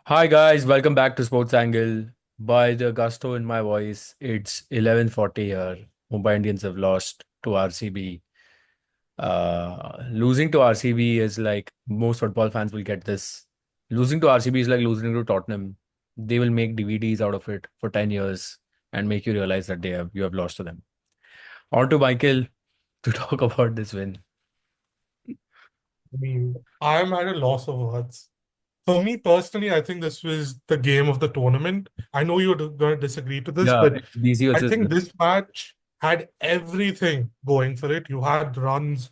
Hi guys, welcome back to Sports Angle. By the gusto in my voice, it's 11:40 here. Mumbai Indians have lost to RCB. Losing to RCB is like most football fans will get this. Losing to RCB is like losing to Tottenham. They will make DVDs out of it for 10 years and make you realize that you have lost to them. On to Michael to talk about this win. I'm at a loss of words. For me personally, I think this was the game of the tournament. I know you're going to disagree to this, Yeah, but it's DC I versus think this match had everything going for it. You had runs.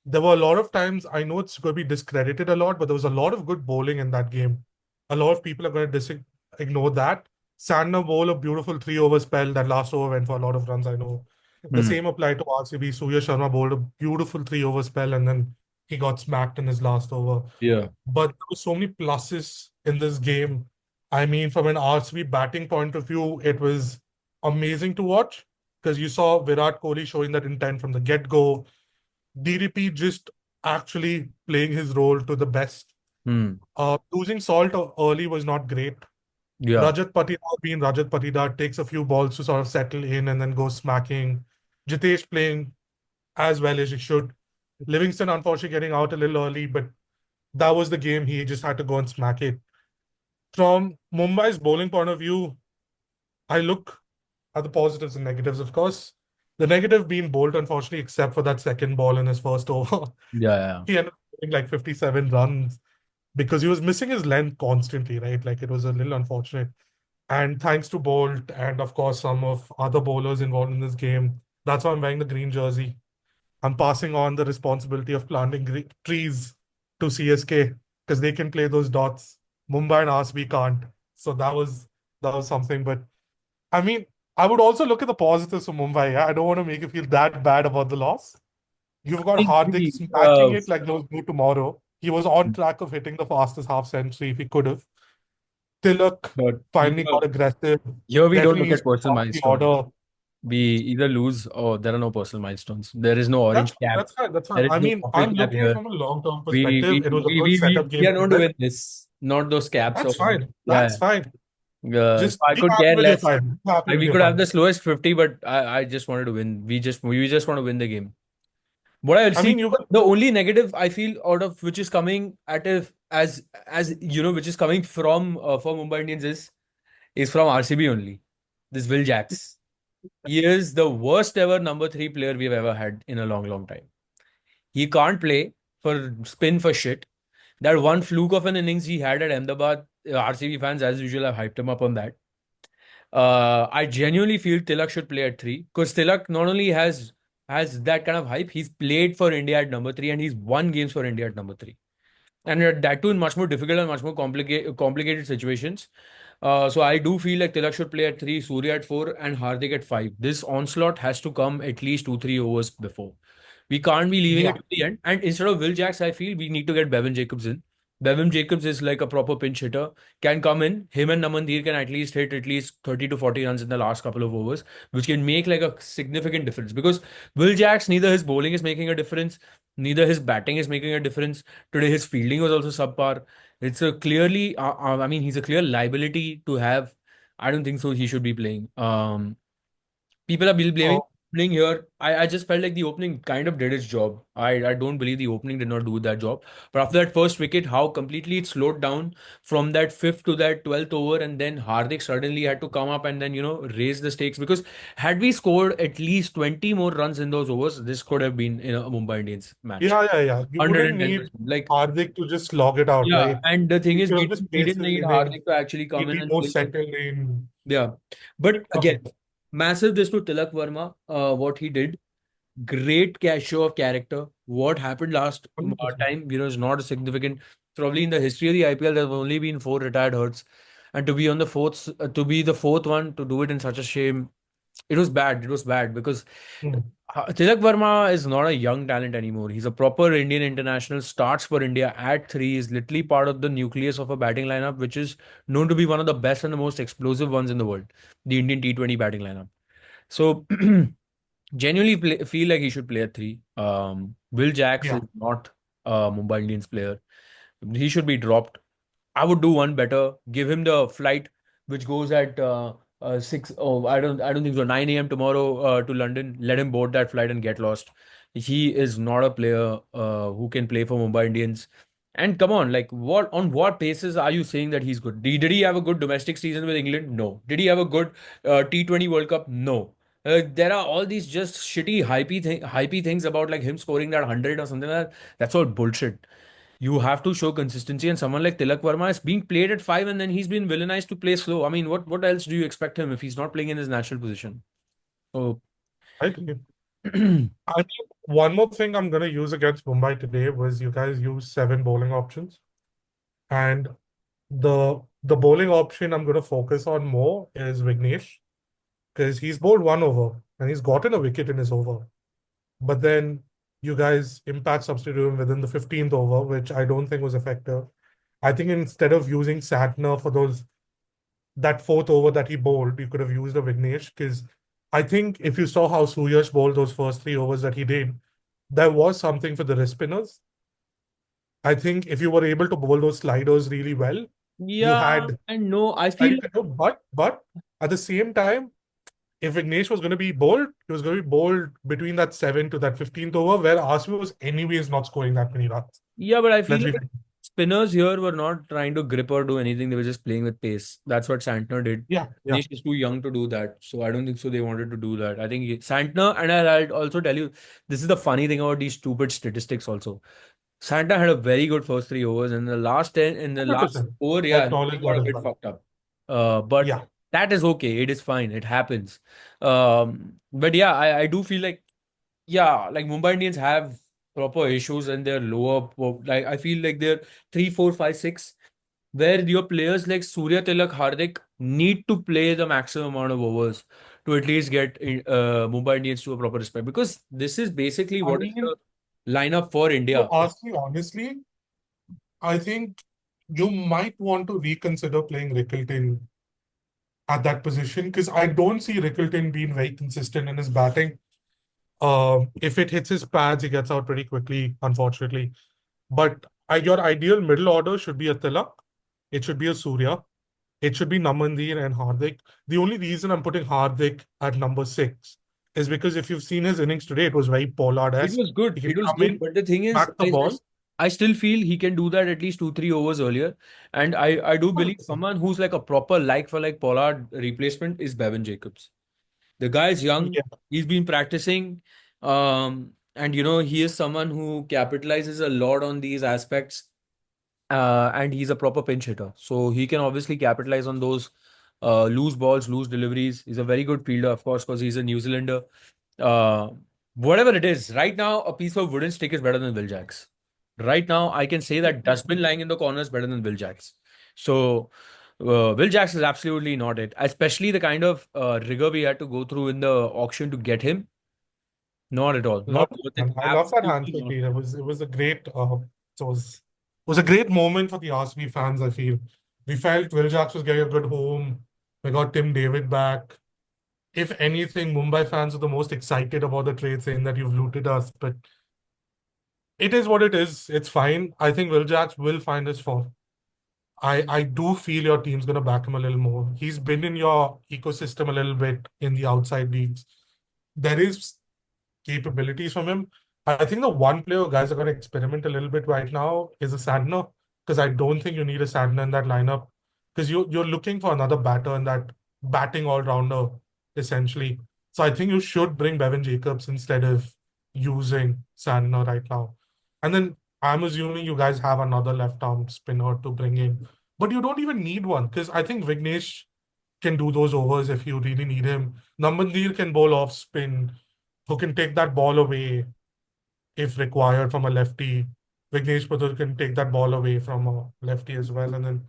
There were a lot of times, I know it's going to be discredited a lot, but there was a lot of good bowling in that game. A lot of people are going to ignore that. Sandner bowled a beautiful 3 over spell. That last over went for a lot of runs, I know. The Hmm. same applied to RCB. Surya Sharma bowled a beautiful 3 over spell and then he got smacked in his last over. Yeah. But there were so many pluses in this game. I mean, from an RCB batting point of view, it was amazing to watch because you saw Virat Kohli showing that intent from the get-go. DDP just actually playing his role to the best. Hmm. Losing Salt early was not great. Yeah. Rajat Patidar being Rajat Patidar takes a few balls to sort of settle in and then goes smacking. Jitesh playing as well as he should. Livingston unfortunately getting out a little early, but that was the game. He just had to go and smack it. From Mumbai's bowling point of view, I look at the positives and negatives, of course. The negative being Bolt, unfortunately, except for that second ball in his first over. Yeah. Yeah. He ended up getting like 57 runs because he was missing his length constantly, right? Like it was a little unfortunate. And thanks to Bolt and, of course, some of other bowlers involved in this game, that's why I'm wearing the green jersey. I'm passing on the responsibility of planting trees to CSK because they can play those dots. Mumbai and RCB can't. So that was something. But I mean, I would also look at the positives for Mumbai. Yeah? I don't want to make you feel that bad about the loss. You've got think Hardik we, smacking it like there was no tomorrow. He was on track of hitting the fastest half century if he could have. Tilak but finally got aggressive. here we don't Definitely look needs at to personal up the milestones. order. We either lose or there are no personal milestones. There is no That's orange fine. cap. That's fine. That's fine. There is I no mean, purple I'm cap looking at it here. from a long-term We perspective. we It was a we good we we, setup we game are to known to win. win this, not those caps That's or fine. yeah. That's fine. So Just I be could happy care with your less. final. Be happy with We your could have the final. slowest 50, but I just wanted to win. We just want to win the game. What I I see, mean, you got the only negative I feel out of which is coming at a as you know, which is coming from for Mumbai Indians is from RCB only. This Will Jacks. He is the worst ever number three player we've ever had in a long, long time. He can't play for spin for shit. That one fluke of an innings he had at Ahmedabad, RCB fans as usual have hyped him up on that. I genuinely feel Tilak should play at three because Tilak not only has that kind of hype, he's played for India at number three and he's won games for India at number three. And that too in much more difficult and much more complicated situations. So I do feel like Tilak should play at three, Surya at four, and Hardik at five. This onslaught has to come at least 2-3 overs before. We can't be leaving it yeah. to the end. And instead of Will Jacks, I feel we need to get Bevan Jacobs in. Bevan Jacobs is like a proper pinch hitter, can come in. Him and Namandir can at least hit at least 30 to 40 runs in the last couple of overs, which can make like a significant difference. Because Will Jacks, neither his bowling is making a difference, neither his batting is making a difference. Today, his fielding was also subpar. It's a clearly, I mean, he's a clear liability to have. I don't think so. He should be playing. People are blaming Oh, opening here. I just felt like the opening kind of did its job. I don't believe the opening did not do that job. But after that first wicket, how completely it slowed down from that fifth to that 12th over, and then Hardik suddenly had to come up and then raise the stakes because had we scored at least 20 more runs in those overs, this could have been in a Mumbai Indians match. yeah, yeah, yeah. You wouldn't need 110%. Like Hardik to just slog it out, yeah, right? and the thing He is, could have just we paced didn't his need innings. Hardik to actually come He'd in be and more play. settled in. Yeah, He'd but be again, comfortable. massive this to Tilak Verma. What he did, great show of character. What happened last 100%. time, is not a significant. Probably in the history of the IPL, there have only been four retired Hurts, and to be on the fourth, to be the fourth one to do it in such a shame, it was bad. It was bad because Hmm. Tilak Verma is not a young talent anymore. He's a proper Indian international, starts for India at three, is literally part of the nucleus of a batting lineup, which is known to be one of the best and the most explosive ones in the world, the Indian T20 batting lineup. So, genuinely feel like he should play at three. Will Jacks Yeah. is not a Mumbai Indians player. He should be dropped. I would do one better. Give him the flight which goes at 6. Oh, I don't think so. 9 a.m. tomorrow to London. Let him board that flight and get lost. He is not a player who can play for Mumbai Indians. And come on, like what basis are you saying that he's good? Did he have a good domestic season with England? No. Did he have a good T20 World Cup? No. There are all these just shitty hypey things about like him scoring that 100 or something like that. That's all bullshit. You have to show consistency, and someone like Tilak Verma is being played at 5, and then he's been villainized to play slow. I mean, what else do you expect him if he's not playing in his natural position? So, I agree. I think one more thing I'm going to use against Mumbai today was you guys use 7 bowling options. And the bowling option I'm going to focus on more is Vignesh because he's bowled 1 over and he's gotten a wicket in his over. But then you guys impact substitute him within the 15th over, which I don't think was effective. I think instead of using Santner for that fourth over that he bowled, you could have used a Vignesh because I think if you saw how Suyash bowled those first 3 overs that he did, there was something for the wrist spinners. I think if you were able to bowl those sliders really well, you yeah, had and no, I feel sliding control. But at the same time, if Vignesh was going to be bowled, he was going to be bowled between that 7th to that 15th over, where RCB was anyways not scoring that many runs. yeah, but I Let's feel be like spinners here were not trying to grip or do anything. They were just playing with pace. That's what Santner did. yeah, yeah. Dinesh is too young to do that, so I don't think so. They wanted to do that. I think Santner, and I'll also tell you, this is the funny thing about these stupid statistics. Also, Santa had a very good first 3 overs. In the last 10, in the last 100%. over, yeah, That he knowledge got got a as bit well. fucked up. But Yeah. that is okay. It is fine. It happens. But yeah, I do feel like, yeah, like Mumbai Indians have proper issues and they're lower. Like I feel like they're 3, 4, 5, 6, where your players like Surya Tilak, Hardik need to play the maximum amount of overs to at least get Mumbai Indians to a proper respect, because this is basically I what is mean, the lineup for you India. ask me honestly, I think you might want to reconsider playing Rickleton at that position because I don't see Rickleton being very consistent in his batting. If it hits his pads, he gets out pretty quickly, unfortunately. But your ideal middle order should be a Tilak. It should be a Surya. It should be Namandir and Hardik. The only reason I'm putting Hardik at number 6 is because if you've seen his innings today, it was very It Pollard-esque. was good. He can It was come good. in, But the thing is, back the ball. I still feel he can do that at least 2, 3 overs earlier. And I do believe 100%. someone who's like a proper like for like Pollard replacement is Bevan Jacobs. The guy is young. Yeah. He's been practicing. And he is someone who capitalizes a lot on these aspects. And he's a proper pinch hitter. So he can obviously capitalize on those loose balls, loose deliveries. He's a very good fielder, of course, because he's a New Zealander. Uh, Whatever it is, right now, a piece of wooden stick is better than Will Jacks. Right now, I can say that dustbin lying in the corner is better than Will Jacks. So, Will Jacks is absolutely not it. Especially the kind of rigor we had to go through in the auction to get him. Not at all. Love Not it, worth it. man. I love that Absolutely handshake not. deal. It was a great it was a great moment for the RCB fans, I feel. We felt Will Jacks was getting a good home. We got Tim David back. If anything, Mumbai fans were the most excited about the trade, saying that you've looted us. But it is what it is. It's fine. I think Will Jacks will find his form. I do feel your team's gonna back him a little more. He's been in your ecosystem a little bit in the outside leagues. There is capabilities from him. I think the one player guys are going to experiment a little bit right now is a Sandner because I don't think you need a Sandner in that lineup because you're looking for another batter in that batting all rounder essentially. So I think you should bring Bevan Jacobs instead of using Sandner right now. And then I'm assuming you guys have another left arm spinner to bring in, but you don't even need one because I think Vignesh can do those overs if you really need him. Namandir can bowl off spin, who can take that ball away if required from a lefty. Vignesh Padur can take that ball away from a lefty as well. And then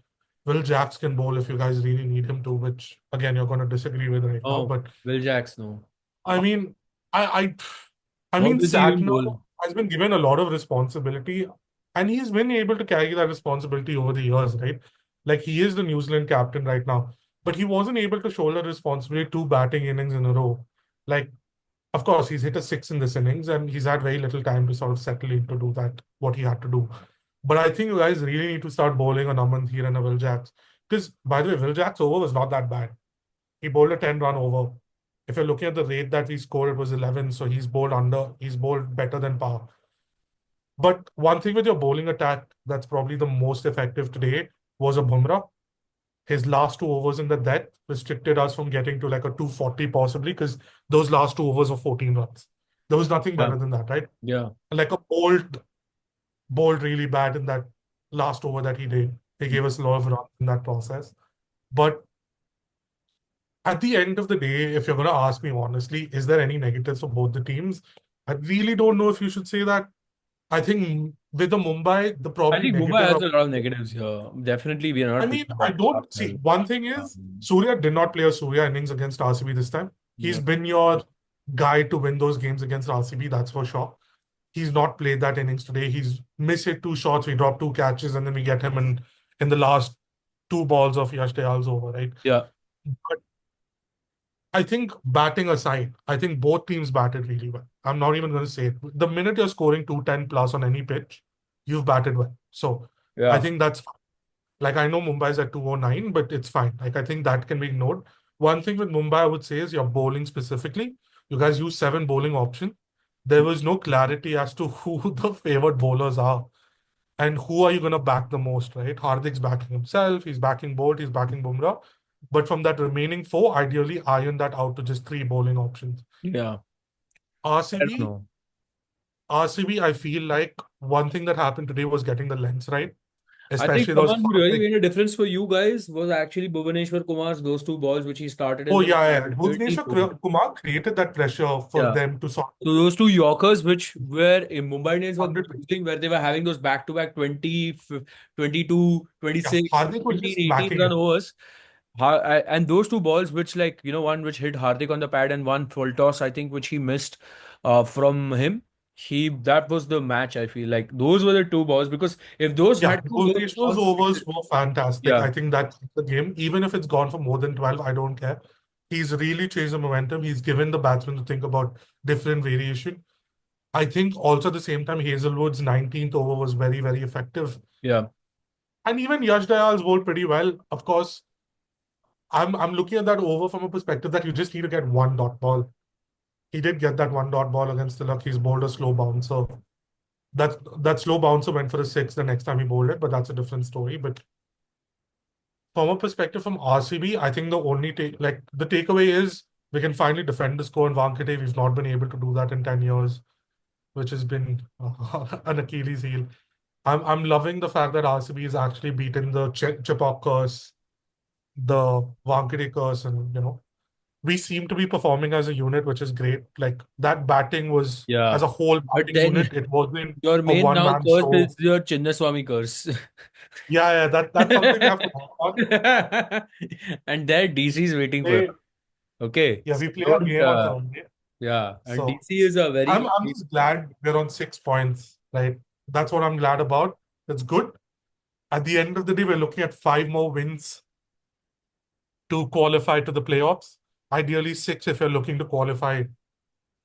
Will Jacks can bowl if you guys really need him to, which again you're going to disagree with right now. Oh, But Will Jacks, no. I mean, I I, I How mean does he even Satner bowl? has been given a lot of responsibility, and he's been able to carry that responsibility over the years, right? Like he is the New Zealand captain right now, but he wasn't able to shoulder responsibility 2 batting innings in a row. Like of course, he's hit a 6 in this innings, and he's had very little time to sort of settle in to do that, what he had to do. But I think you guys really need to start bowling a Namanthir and a Will Jacks. Because, by the way, Will Jacks' over was not that bad. He bowled a 10-run over. If you're looking at the rate that we scored, it was 11. So he's bowled better than par. But one thing with your bowling attack that's probably the most effective today was a Bumrah. His last two overs in the death restricted us from getting to like a 240 possibly because those last two overs were 14 runs. There was nothing Yeah, better than that, right? yeah. Like a bowled really bad in that last over that he did. He gave us a lot of runs in that process. But at the end of the day, if you're going to ask me honestly, is there any negatives for both the teams? I really don't know if you should say that. I think with the Mumbai, the I probably think Mumbai negative. has a lot of negatives here. Definitely, we are I not mean, playing I that don't see. well. One thing is, Um, Surya did not play a Surya innings against RCB this time. He's yeah, been your guy to win those games against RCB, that's for sure. He's not played that innings today. He's missed hit two shots. We drop two catches, and then we get him in the last two balls of Yash Dayal's over, right? yeah. But I think batting aside, I think both teams batted really well. I'm not even going to say it. The minute you're scoring 210 plus on any pitch, you've batted well. So I Yeah. think that's like I know Mumbai's at 209, but it's fine. Like I think that can be ignored. One thing with Mumbai, I would say is your bowling specifically. You guys use seven bowling options. There was no clarity as to who the favored bowlers are and who are you going to back the most, right? Hardik's backing himself. He's backing Bolt. He's backing Bumrah. But from that remaining four, ideally iron that out to just three bowling options. Yeah. I don't RCB, know. I feel like one thing that happened today was getting the lengths right, I think especially those someone who really Hardik. made a difference for you guys was actually Bhuvaneshwar Kumar's those two balls which he started in Oh, the yeah, yeah. 20 Bhuvneshwar over. Kumar created that pressure for Yeah. them to sort of So those two Yorkers, which were in Mumbai Indians were 100. using, where they were having those back-to-back 20, 22, Yeah, 26, Hardik was 17, just 18 macking run it. overs. And those two balls, which one which hit Hardik on the pad and one full toss, I think, which he missed from him. That was the match, I feel like. Those were the two balls because if those Yeah, had to go Bhuvneshwar's balls, overs were fantastic. yeah, I think that's the game. Even if it's gone for more than 12, I don't care. He's really changed the momentum. He's given the batsman to think about different variation. I think also at the same time, Hazelwood's 19th over was very, very effective. yeah, And even Yash Dayal's bowled pretty well. Of course, I'm looking at that over from a perspective that you just need to get one dot ball. He did get that one dot ball against the luck. He's bowled a slow bouncer. That slow bouncer went for a six the next time he bowled it, but that's a different story. But from a perspective from RCB, I think the only the takeaway is we can finally defend the score in Wankhede. We've not been able to do that in 10 years, which has been an Achilles heel. I'm loving the fact that RCB has actually beaten the Chipok curse, the Wankhede curse, and we seem to be performing as a unit, which is great. Like that batting was yeah. as a whole But batting then unit. It wasn't your a main one now man curse show. is your Chinnaswamy curse. Yeah, yeah, that's something we have to work on. And there DC is waiting for us. They, Okay. yeah, So we play a don't game on Thursday. yeah. And So DC is a I'm very I'm just glad we're on 6 points, right? That's what I'm glad about. That's good. At the end of the day, we're looking at five more wins to qualify to the playoffs. Ideally, six if you're looking to qualify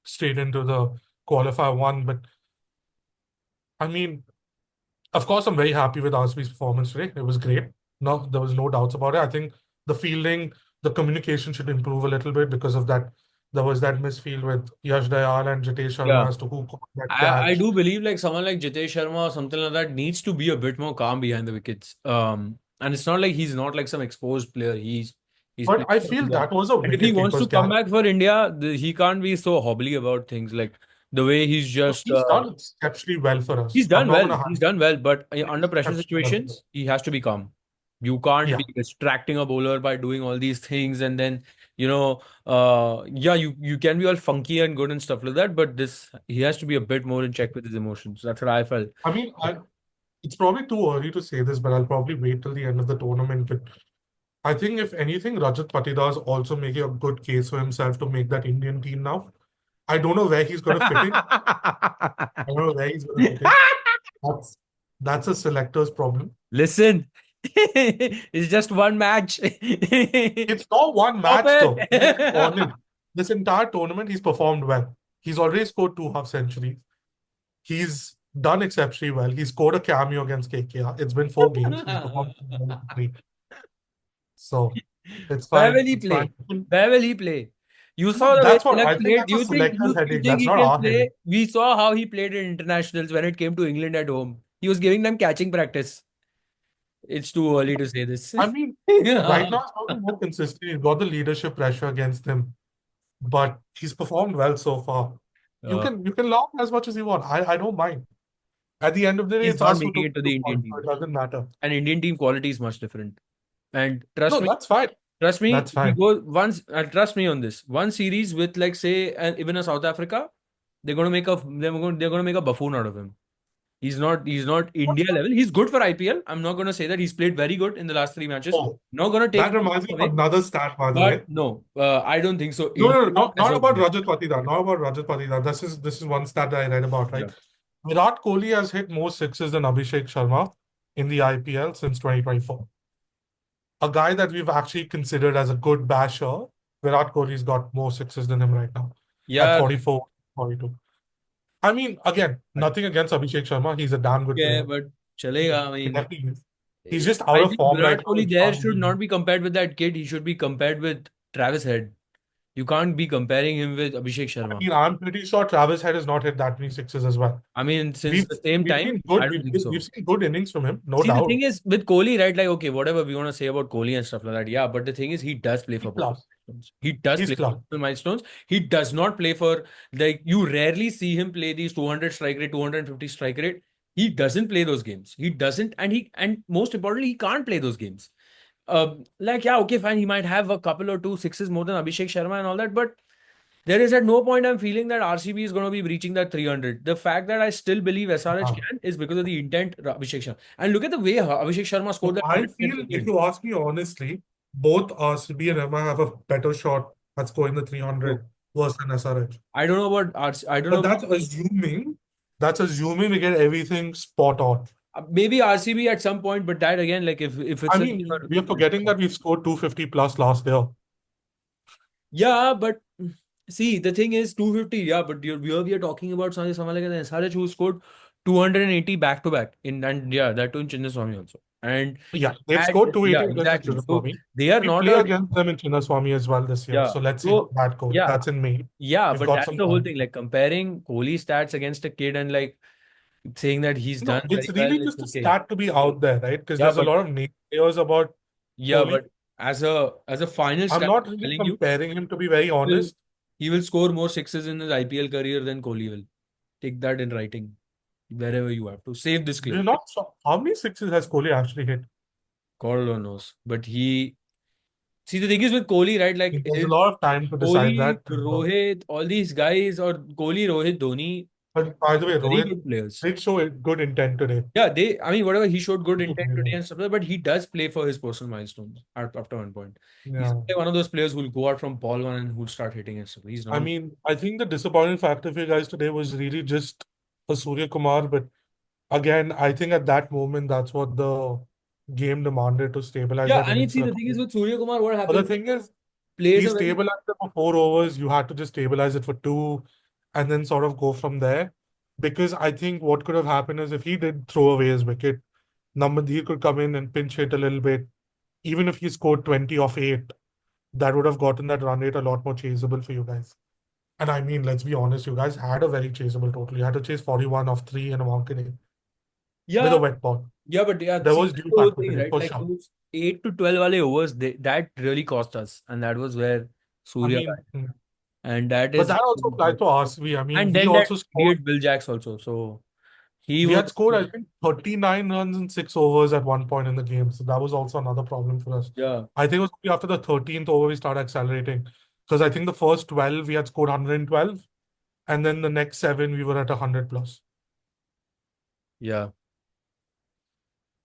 straight into the qualifier one. But I mean, of course, I'm very happy with RCB's performance today. It was great. No, there was no doubts about it. I think the fielding, the communication should improve a little bit because of that. There was that misfield with Yash Dayal and Jitesh yeah. Sharma as to who caught that I catch. do believe like someone like Jitesh Sharma or something like that needs to be a bit more calm behind the wickets. And it's not like he's not like some exposed player. He's But playing I for feel India. that was a And if he wicket wants keeper's to come catch. back for India, he can't be so hobbly about things like the way he's So just he's done exceptionally well for he's us. I'm done not well. gonna He's hand done well, but under pressure exceptionally well for us. situations, he has to be calm. You can't Yeah. be distracting a bowler by doing all these things, and then yeah, you can be all funky and good and stuff like that, but this he has to be a bit more in check with his emotions. That's what I felt. I mean, it's probably too early to say this, but I'll probably wait till the end of the tournament. But I think if anything, Rajat Patidar is also making a good case for himself to make that Indian team now. I don't know where he's going to fit in. I don't know where he's going to fit in. That's that's a selector's problem. Listen, it's just one match. Stop It's not one match though. He's it. balling. This entire tournament, he's performed well. He's already scored two half centuries. He's done exceptionally well. He scored a cameo against KKR. It's been 4 games. He's performed well in three. So it's Where fine. will he It's fine. play? Where will he play? You I saw mean, the way that's what Tilak I think played. that's Do a you think selector's you headache. think That's he not can our headache. play? We saw how he played in internationals when it came to England at home. He was giving them catching practice. It's too early to say this. I mean, right now it's probably more consistent. He's got the leadership pressure against him, but he's performed well so far. Uh, You can laugh as much as you want. I don't mind. At the end of the day, he's it's not us who making took it to the the Indian point, so team. it doesn't matter. And Indian team quality is much different. And No, that's fine. trust me, That's if you fine. go once, trust me on this. One series with like say, even a South Africa, they're gonna make a buffoon out of him. He's not What's India that? level. He's good for IPL. I'm not gonna say that he's played very good in the last three matches. Oh, Not gonna take that him reminds me of away, another stat, by the way. but no, I don't think so. No, India no, no, as not a about Rajat Patidar. Not about Rajat Patidar. This is one stat that I read about, yeah. right? Virat Kohli has hit more sixes than Abhishek Sharma in the IPL since 2024. A guy that we've actually considered as a good basher, Virat Kohli's got more sixes than him right now at Yeah, 44, 42. I mean, again, but nothing against Abhishek Sharma. He's a damn good yeah, player. but chalega. I He mean, definitely is. He's just out I of think form right Virat now, Kohli which there can't should be. not be compared with that kid. He should be compared with Travis Head. You can't be comparing him with Abhishek I Sharma. mean, I'm pretty sure Travis Head has not hit that many sixes as well. I mean, since We've the same we've time, seen good I don't think we've so. seen good innings from him, no See, the doubt. thing is with Kohli, right? Like, okay, whatever we want to say about Kohli and stuff like that, yeah. But the thing is, he does play He's for personal class. milestones. He does He's play for class. personal milestones. He does not play for like you rarely see him play these 200 strike rate, 250 strike rate. He doesn't play those games. He doesn't, and most importantly, he can't play those games. Like yeah, okay, fine. He might have a couple or two sixes more than Abhishek Sharma and all that, but there is at no point I'm feeling that RCB is going to be breaching that 300. The fact that I still believe SRH Yeah. can is because of the intent Abhishek Sharma. And look at the way Abhishek Sharma scored So that I 100 feel, against if England. you ask me honestly, both RCB and Emma have a better shot at scoring the So 300 versus an SRH. I don't know about RC, I don't But know. that's assuming we get everything spot on. Maybe RCB at some point, but that again, like if I it's a mean, we are forgetting that we've scored 250 plus last year. yeah, but see the thing is 250, yeah, but we are talking about someone like an SRH who scored 280 back to back in and yeah, that too in Chinnaswamy also. And Yeah, they've had scored yeah, 280 against exactly. So Chinnaswamy. they are We not play a against them in Chinnaswamy as well this year. yeah. So let's see how So that goes. yeah, That's in May. yeah, We've but got that's some the whole time. thing. Like comparing Kohli stats against a kid and like saying that he's No, done it's very well, really it's just a okay. stat to be out there, right? Because Yeah, there's a but lot of naysayers about yeah, Kohli. but as a final I'm stat, not I'm really telling you, comparing him, to be very he will honest. he will score more sixes in his IPL career than Kohli will. Take that in writing wherever you have to. Save this We're clip. not sure. How many sixes has Kohli actually hit? God alone knows. But he see the thing is with Kohli, right? Like There's a is lot of time to decide Kohli, that. Rohit, all these guys, or Kohli, Rohit, Dhoni, But by the way, very Rohit good players. did show good intent today. Yeah, I mean, whatever he showed good He did intent very today well. and stuff like that, but he does play for his personal milestones after one point. He's Yeah. like one of those players who'll go out from ball one and who'll start hitting and stuff. He's I not. mean, I think the disappointing factor for you guys today was really just for Surya Kumar. But again, I think at that moment, that's what the game demanded to stabilize Yeah, that I mean, innings see, for a the thing is couple. with Surya Kumar, what But the happens? thing is, Plays he a very. stabilized it for 4 overs. You had to just stabilize it for two and then sort of go from there. Because I think what could have happened is if he did throw away his wicket, Namandir could come in and pinch hit a little bit. Even if he scored 20 off 8, that would have gotten that run rate a lot more chaseable for you guys. And I mean, let's be honest, you guys had a very chaseable total. You had to chase 41 off 3 in a market with a Yeah, wet ball. yeah, but yeah, There see, was that's due the whole factor thing, today, right? for Like sure. those 8 to 12 wale overs, that really cost us. And that was where I Surya got. mean, And that but is. that also applies to RCB. I mean, And we then that also scored. idiot Bill Jacks also. So he We was. had scored, I think, 39 runs in 6 overs at one point in the game. So that was also another problem for us. Yeah, I think it was only after the 13th over we started accelerating. Because I think the first 12 we had scored 112. And then the next seven we were at 100 plus. yeah.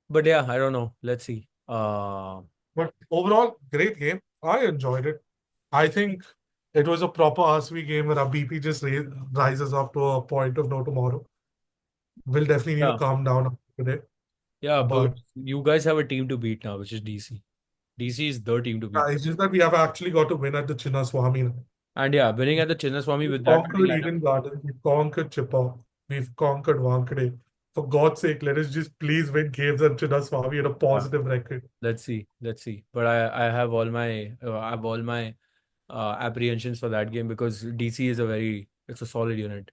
But yeah, I don't know. Let's see. But overall, great game. I enjoyed it. I think it was a proper RCB game where our BP just rises up to a point of no tomorrow. We'll definitely need to Yeah. calm down today. Yeah, but But you guys have a team to beat now, which is DC. DC is the team to beat. it's just that we have actually got to win at the Chinnaswamy. And yeah, winning at the Chinnaswamy We with that batting conquered lineup. Eden Garden. We conquered Chippa. We've conquered Wankhede. For God's sake, let us just please win games and Chinnaswamy at a Yeah. positive record. Let's see. Let's see. But I have all my apprehensions for that game because DC is it's a solid unit.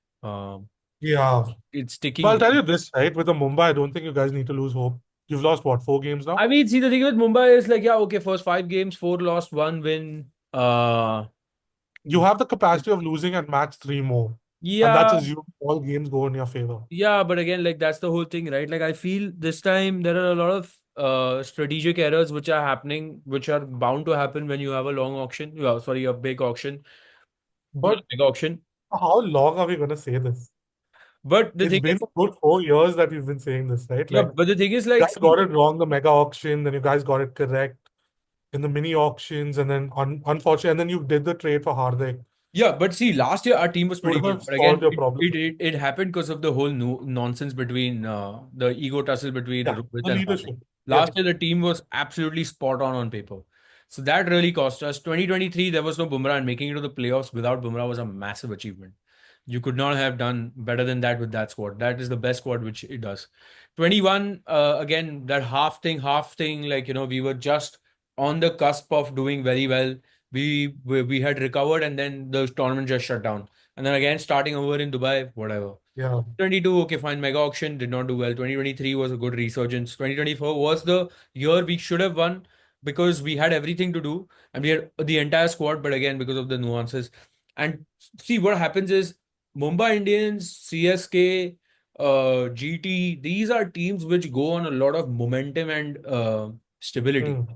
Yeah. It's But I'll sticking. tell you this, right? With the Mumbai, I don't think you guys need to lose hope. You've lost what, 4 games now? I mean, see, the thing with Mumbai is like, yeah, okay, first 5 games, four lost, one win. You have the capacity of losing at match 3 more. And Yeah, that's assumed all games go in your favor. yeah, but again, like that's the whole thing, right? Like I feel this time there are a lot of strategic errors which are happening, which are bound to happen when you have a long auction. Yeah, sorry, a big auction, not But big auction. how long are we going to say this? But the It's thing been is, a good 4 years that we've been saying this, right? yeah, Like, but the thing is, you like, guys got see, it wrong, the mega auction, then you guys got it correct in the mini auctions, and then unfortunately, and then you did the trade for Hardik. yeah, but see, last year our team was pretty Would good. have But solved again, your problem. it happened because of the whole no nonsense between the ego tussle between Yeah, Rohit the and Hardik. leadership. Yeah, Last year the team was absolutely spot on paper. So that really cost us. 2023, there was no Bumrah, and making it to the playoffs without Bumrah was a massive achievement. You could not have done better than that with that squad. That is the best squad which it does. 21, again, that half thing, like, we were just on the cusp of doing very well. We had recovered and then the tournament just shut down. And then again starting over in Dubai, whatever. yeah, 22, okay, fine. Mega auction did not do well. 2023 was a good resurgence. 2024 was the year we should have won because we had everything to do and we had the entire squad, but again, because of the nuances. And see what happens is Mumbai Indians, CSK, GT, these are teams which go on a lot of momentum and stability. mm,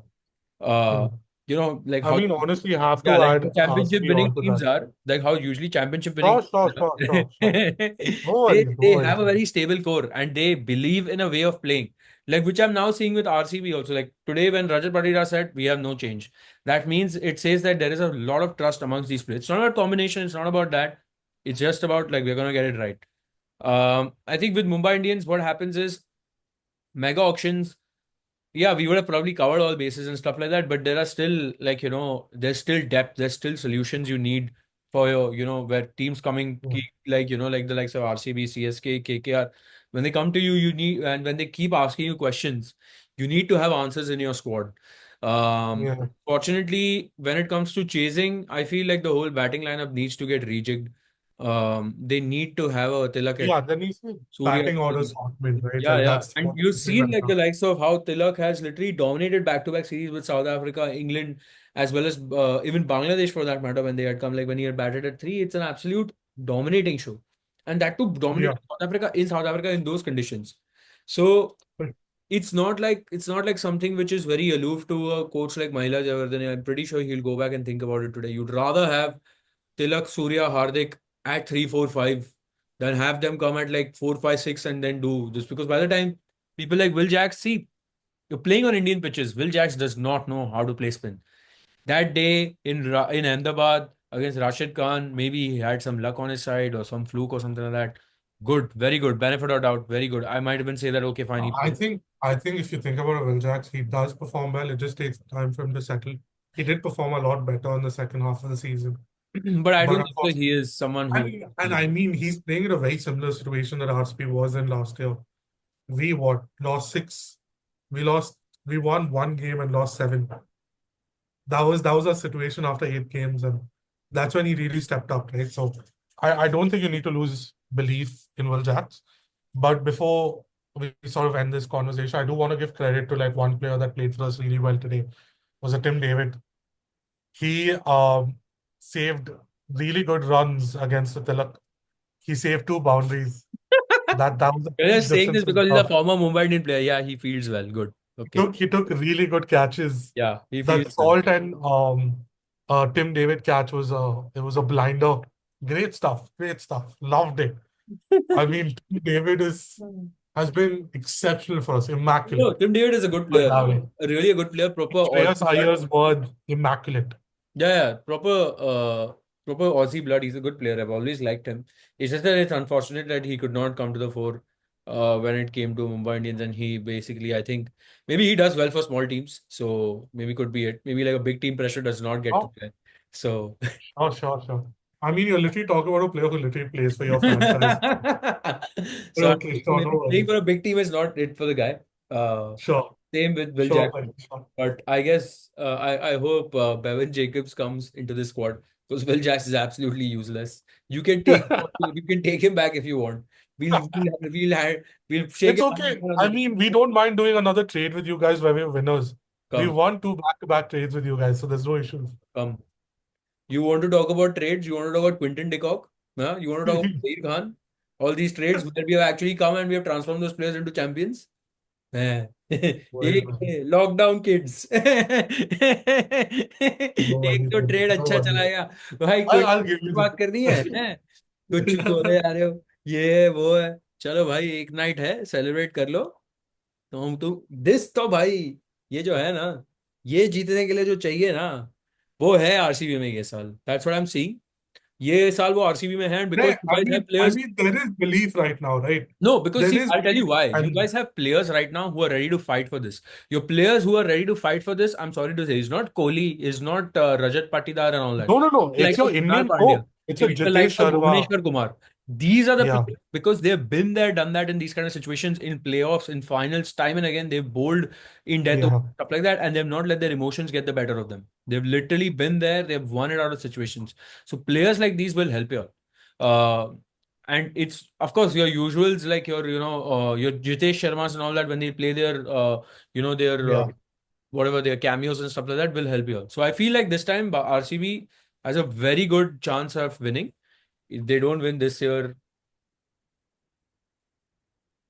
Uh, mm. like I how mean, honestly, you have yeah, to like how add championship RCB winning onto teams that. are, like how usually championship winning Sure, teams sure, are, sure, sure, sure. No worries, no they worries. have a very stable core and they believe in a way of playing. Like which I'm now seeing with RCB also. Like today when Rajat Patida said we have no change, that means it says that there is a lot of trust amongst these players. It's not about combination, it's not about that. It's just about like we're gonna get it right. I think with Mumbai Indians, what happens is mega auctions, yeah, we would have probably covered all bases and stuff like that, but there are still like, there's still depth, there's still solutions you need for your, where teams coming Mm, like, like the likes of RCB, CSK, KKR, when they come to you, you need, and when they keep asking you questions, you need to have answers in your squad. yeah. Fortunately, when it comes to chasing, I feel like the whole batting lineup needs to get rejigged. They need to have a Tilak at Yeah, then you see Surya. batting orders sorted, right? Yeah, Like yeah. that's And what's you've missing seen right like the now. likes of how Tilak has literally dominated back-to-back series with South Africa, England, as well as even Bangladesh for that matter when they had come, like when he had batted at three, it's an absolute dominating show. And that too dominate Yeah. South Africa in those conditions. So it's not like something which is very aloof to a coach like Mahila Javardhan. I'm pretty sure he'll go back and think about it today. You'd rather have Tilak, Surya, Hardik at 3, 4, 5, then have them come at like 4, 5, 6, and then do this. Because by the time people like Will Jacks, see, you're playing on Indian pitches. Will Jacks does not know how to play spin. That day in Ahmedabad against Rashid Khan, maybe he had some luck on his side or some fluke or something like that. Good, very good. Benefit or doubt, very good. I might even say that, okay, fine, he played. I think if you think about Will Jacks, he does perform well. It just takes time for him to settle. He did perform a lot better in the second half of the season. But I But don't of think that course, he is someone who. and I mean, he's playing in a very similar situation that RCB was in last year. We what lost six. We lost. We won 1 game and lost seven. That was our situation after 8 games, and that's when he really stepped up, right? So I don't think you need to lose belief in Will Jacks. But before we sort of end this conversation, I do want to give credit to like one player that played for us really well today was a Tim David. He saved really good runs against the Tilak. He saved 2 boundaries. That was a You're big just saying this difference in because he's a terms. former Mumbai Indian player. Yeah, he fields well. Good. Okay. He took really good catches. Yeah, he That fields well. Salt and Tim David catch was a blinder. Great stuff. Great stuff. Loved it. I mean, Tim David is has been exceptional for us. No, Immaculate. Tim David is a good Put it player. that way. Really a good player. Proper Shreyas Aussie blood. Iyer's word, immaculate. Yeah, yeah. Proper Aussie blood. He's a good player. I've always liked him. It's just that it's unfortunate that he could not come to the fore when it came to Mumbai Indians. And he basically, I think, maybe he does well for small teams. So maybe could be it. Maybe like a big team pressure does not get to Oh, play. So sure, sure, sure. I mean, you're literally talking about a player who literally plays for your franchise. But So okay, sure, no playing worries. for a big team is not it for the guy. Uh, Sure, Same with Will sure, Jack. buddy, sure. But I guess I hope Bevan Jacobs comes into the squad because Will Jacks is absolutely useless. You can take you can take him back if you want. We'll shake It's his okay. hand on I the mean, we don't mind doing another trade with you guys where we're winners. We come won two back-to-back trades with you guys, so there's no issues. come. You want to talk about trades? You want to talk about Quinton de Kock? Huh? You want to talk about Zaid Khan? All these trades where we have actually come and we have transformed those players into champions. हैं। Why, एक lockdown kids no एक worries, तो buddy, trade no अच्छा worries. चलाएगा भाई कोई I'll give की you बात करनी है हैं? कुछ बोले जा रहे हो ये वो है चलो भाई एक नाइट है सेलिब्रेट कर लो तुम दिस तो भाई ये जो है ना ये जीतने के लिए जो चाहिए ना वो है आरसीबी में ये साल that's what I am seeing ये साल वो आरसीबी में है because you guys have I players. mean, there is belief right now, right? No, because There see, is I'll tell you belief, why. You and guys have players right now who are ready to fight for this. Your players who are ready to fight for this, I'm sorry to say, is not Kohli, is not Rajat Patidar and all that. no, no, no. It's Like a your Kunal Indian Pandya, hope. It's a it's the likes Jitesh of Sharma. Bhuvneshwar Kumar. These are the Yeah, players because they've been there, done that in these kind of situations in playoffs, in finals, time and again. They've bowled in death over yeah. stuff like that, and they've not let their emotions get the better of them. They've literally been there, they've won it out of situations. So players like these will help you. Uh, and it's of course your usuals like your Jitesh Sharmas and all that when they play their their Yeah. whatever their cameos and stuff like that will help you out. So I feel like this time RCB has a very good chance of winning. If they don't win this year,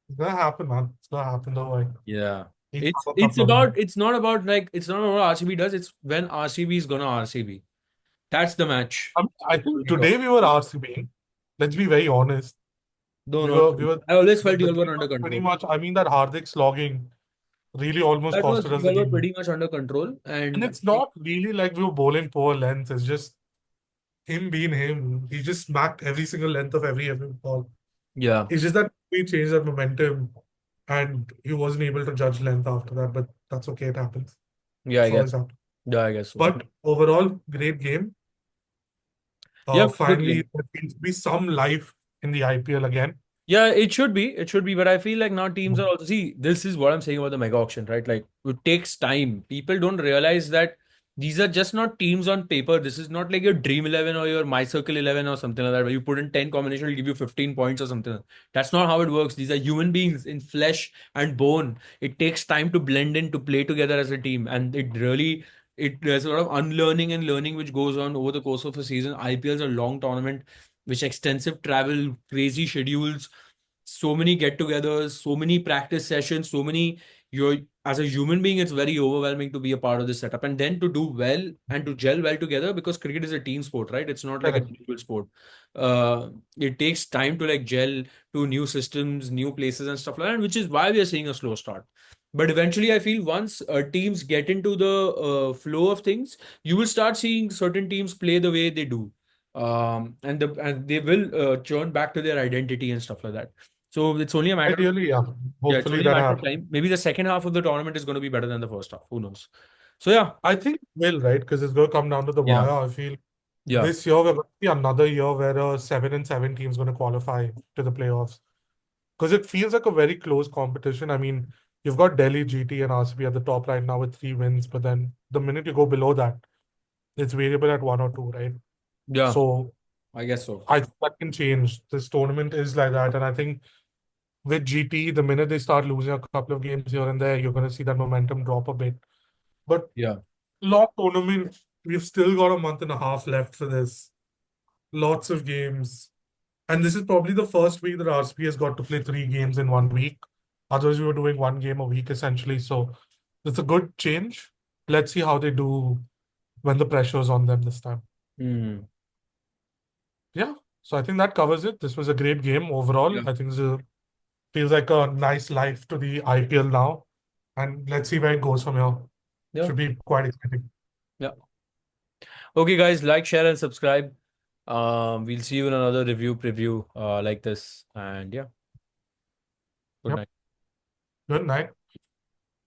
It's gonna happen, man. It's gonna happen, don't worry. yeah. Each It's other it's couple of about months. it's not about what RCB does, it's when RCB is gonna RCB. That's the match. I think today we were RCB. Let's be very honest. No, We no, were, no. we were, I always the, felt you the all were game under was pretty control. much, I mean, that Hardik slogging really almost That was costed us you the all were game. pretty much under control And and it's not really like we were bowling poor lengths. It's just him being him. He just smacked every single length of every ball. yeah. It's just that we changed that momentum and he wasn't able to judge length after that, but that's okay. It happens. Yeah, I It's guess. always happened. Yeah, I guess so. But overall, great game. Yeah, good Finally, game. there seems to be some life in the IPL again. Yeah, it should be. It should be. But I feel like now teams are also see, this is what I'm saying about the mega auction, right? Like it takes time. People don't realize that these are just not teams on paper. This is not like your Dream 11 or your My Circle 11 or something like that, where you put in 10 combination, will give you 15 points or something. That's not how it works. These are human beings in flesh and bone. It takes time to blend in, to play together as a team. And it really there's a lot of unlearning and learning which goes on over the course of a season. IPL is a long tournament, which extensive travel, crazy schedules, so many get-togethers, so many practice sessions, so many. You're as a human being, it's very overwhelming to be a part of this setup, and then to do well and to gel well together because cricket is a team sport, right? It's not like an Correct. individual sport. It takes time to like gel to new systems, new places, and stuff like that, which is why we are seeing a slow start. But eventually, I feel once teams get into the flow of things, you will start seeing certain teams play the way they do, and they will churn back to their identity and stuff like that. So it's only a matter of Ideally, yeah. yeah, it's Hopefully only a that matter of happens. time. Maybe the second half of the tournament is going to be better than the first half. Who knows? So yeah, I think it will, right? Because it's going to come down to the yeah, wire. I feel yeah, this year we're going to see another year where a 7-7 team is going to qualify to the playoffs. Because it feels like a very close competition. I mean, you've got Delhi, GT, and RCB at the top right now with 3 wins, but then the minute you go below that, it's variable at one or two, right? yeah. So I guess so. I think that can change. This tournament is like that, and I think with GT, the minute they start losing a couple of games here and there, you're going to see that momentum drop a bit. But Yeah, long tournament, we've still got a month and a half left for this. Lots of games. And this is probably the first week that RCB has got to play 3 games in 1 week. Otherwise, we were doing 1 game a week essentially. So it's a good change. Let's see how they do when the pressure's on them this time. hmm, Yeah. So I think that covers it. This was a great game overall. yeah, I think feels like a nice life to the IPL now. And let's see where it goes from here. yeah, Should be quite exciting. yeah. Okay, guys, like, share, and subscribe. We'll see you in another review preview like this. And yeah, good Yep. night. Good night.